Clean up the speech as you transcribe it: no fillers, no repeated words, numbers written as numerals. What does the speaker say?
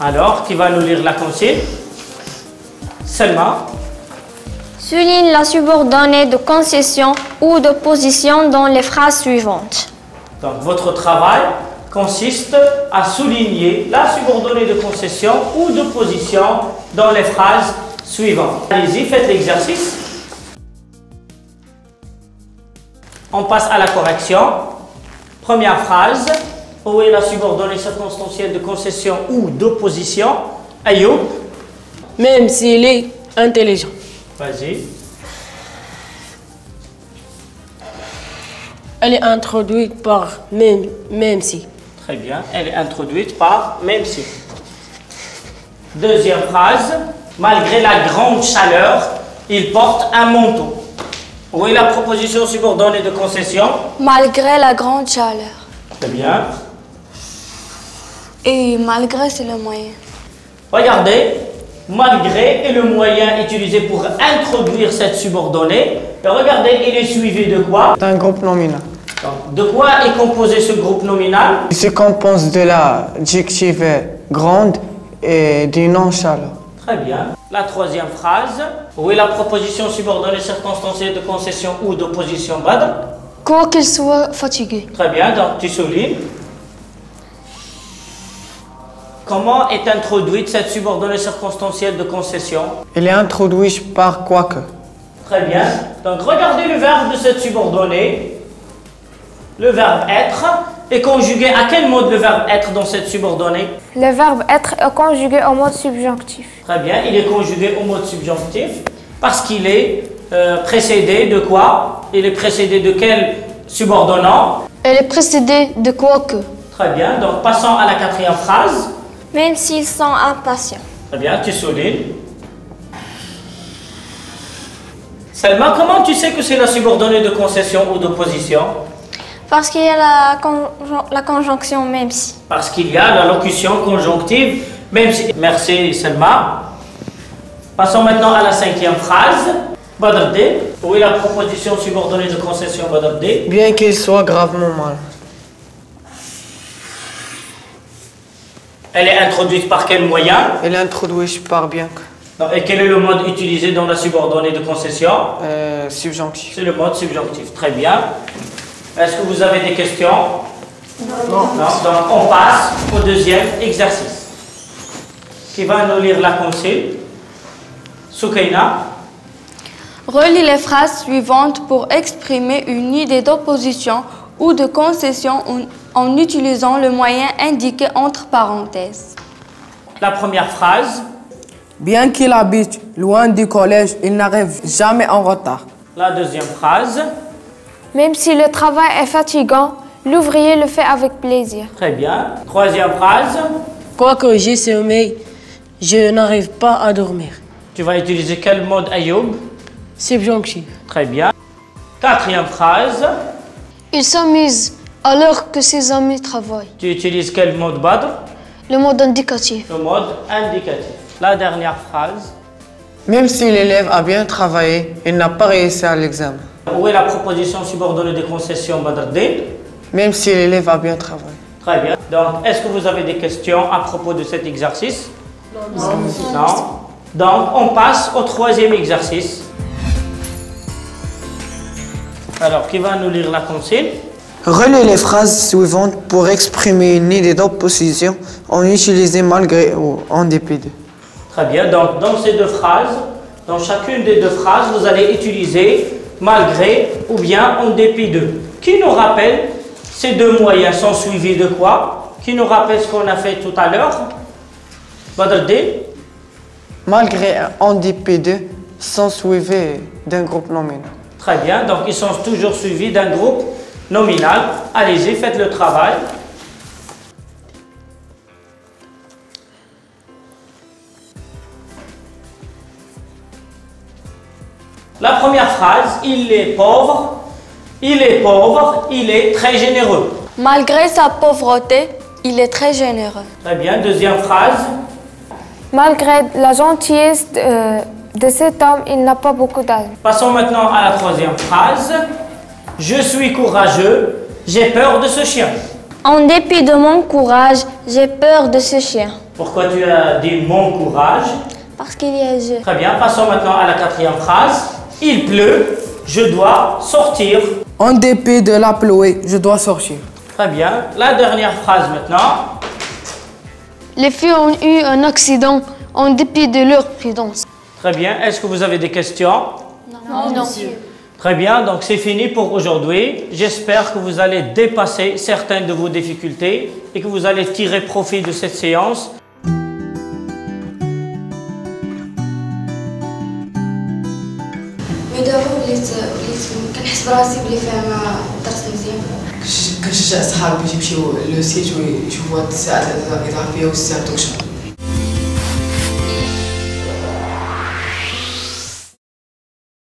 Alors, qui va nous lire la consigne? Selma. Souligne la subordonnée de concession ou de position dans les phrases suivantes. Donc, votre travail consiste à souligner la subordonnée de concession ou de position dans les phrases suivantes. Allez-y, faites l'exercice. On passe à la correction. Première phrase. Où est la subordonnée circonstancielle de concession ou d'opposition? Ayoub. Même s'il est intelligent. Vas-y. Elle est introduite par même si. Très bien. Elle est introduite par même si. Deuxième phrase. Malgré la grande chaleur, il porte un manteau. Où est la proposition subordonnée de concession? Malgré la grande chaleur. Très bien. Et malgré, c'est le moyen. Regardez, malgré est le moyen utilisé pour introduire cette subordonnée. Et regardez, il est suivi de quoi? C'est un groupe nominal. Donc, de quoi est composé ce groupe nominal? Il se compose de l'adjectif grande et du nom chaleur. Très bien. La troisième phrase. Où est la proposition subordonnée circonstancielle de concession ou d'opposition? Badr? Quoi qu'il soit fatigué. Très bien, donc tu soulignes. Comment est introduite cette subordonnée circonstancielle de concession? Elle est introduite par quoique. Très bien. Donc regardez le verbe de cette subordonnée. Le verbe être est conjugué à quel mode le verbe être dans cette subordonnée? Le verbe être est conjugué au mode subjonctif. Très bien, il est conjugué au mode subjonctif parce qu'il est précédé de quoi? Il est précédé de quel subordonnant? Elle est précédée de quoique. Très bien, donc passons à la quatrième phrase. Même s'ils sont impatients. Très bien, tu soulignes. Selma, comment tu sais que c'est la subordonnée de concession ou d'opposition? Parce qu'il y a la conjonction même si. Parce qu'il y a la locution conjonctive, même si. Merci Selma. Passons maintenant à la cinquième phrase. Badr D. Où est la proposition subordonnée de concession? Badr D. Bien qu'il soit gravement mal. Elle est introduite par quel moyen? Elle est introduite par bien que. Et quel est le mode utilisé dans la subordonnée de concession? Subjonctif. C'est le mode subjonctif. Très bien. Est-ce que vous avez des questions? Non. Donc on passe au deuxième exercice. Qui va nous lire la consigne? Soukaina. Relis les phrases suivantes pour exprimer une idée d'opposition ou de concession en utilisant le moyen indiqué entre parenthèses. La première phrase. Bien qu'il habite loin du collège, il n'arrive jamais en retard. La deuxième phrase. Même si le travail est fatigant, l'ouvrier le fait avec plaisir. Très bien. Troisième phrase. Quoique j'ai sommeil, je n'arrive pas à dormir. Tu vas utiliser quel mode, Ayoub? Subjonctif. Très bien. Quatrième phrase. Il s'amuse alors que ses amis travaillent. Tu utilises quel mode, Badr? Le mode indicatif. Le mode indicatif. La dernière phrase. Même si l'élève a bien travaillé, il n'a pas réussi à l'examen. Où est la proposition subordonnée de concession, Badr D? Même si l'élève a bien travaillé. Très bien. Donc, est-ce que vous avez des questions à propos de cet exercice? Non. Donc, on passe au troisième exercice. Alors, qui va nous lire la consigne? Relis les phrases suivantes pour exprimer une idée d'opposition en utilisant malgré ou en dépit de. Très bien. Donc, dans ces deux phrases, dans chacune des deux phrases, vous allez utiliser malgré ou bien en dépit de. Qui nous rappelle, ces deux moyens sont suivis de quoi? Qui nous rappelle ce qu'on a fait tout à l'heure? Badr D? Malgré en dépit de sont suivis d'un groupe nominal. Très bien. Donc, ils sont toujours suivis d'un groupe nominal. Allez-y, faites le travail. La première phrase, il est pauvre, il est pauvre, il est très généreux. Malgré sa pauvreté, il est très généreux. Très bien. Deuxième phrase. Malgré la gentillesse de cet homme, il n'a pas beaucoup d'âme. Passons maintenant à la troisième phrase. Je suis courageux, j'ai peur de ce chien. En dépit de mon courage, j'ai peur de ce chien. Pourquoi tu as dit mon courage? Parce qu'il y a je. Très bien, passons maintenant à la quatrième phrase. Il pleut, je dois sortir. En dépit de la pluie, je dois sortir. Très bien. La dernière phrase maintenant. Les filles ont eu un accident en dépit de leur prudence. Très bien. Est-ce que vous avez des questions? Non, non. Très bien, donc c'est fini pour aujourd'hui. J'espère que vous allez dépasser certaines de vos difficultés et que vous allez tirer profit de cette séance. كنحس براسي بلي فاهمه الدرس مزيان كنشجع صحابي باش يمشيو لو سيت ويشوفوا الساعات الاضافيه والساعات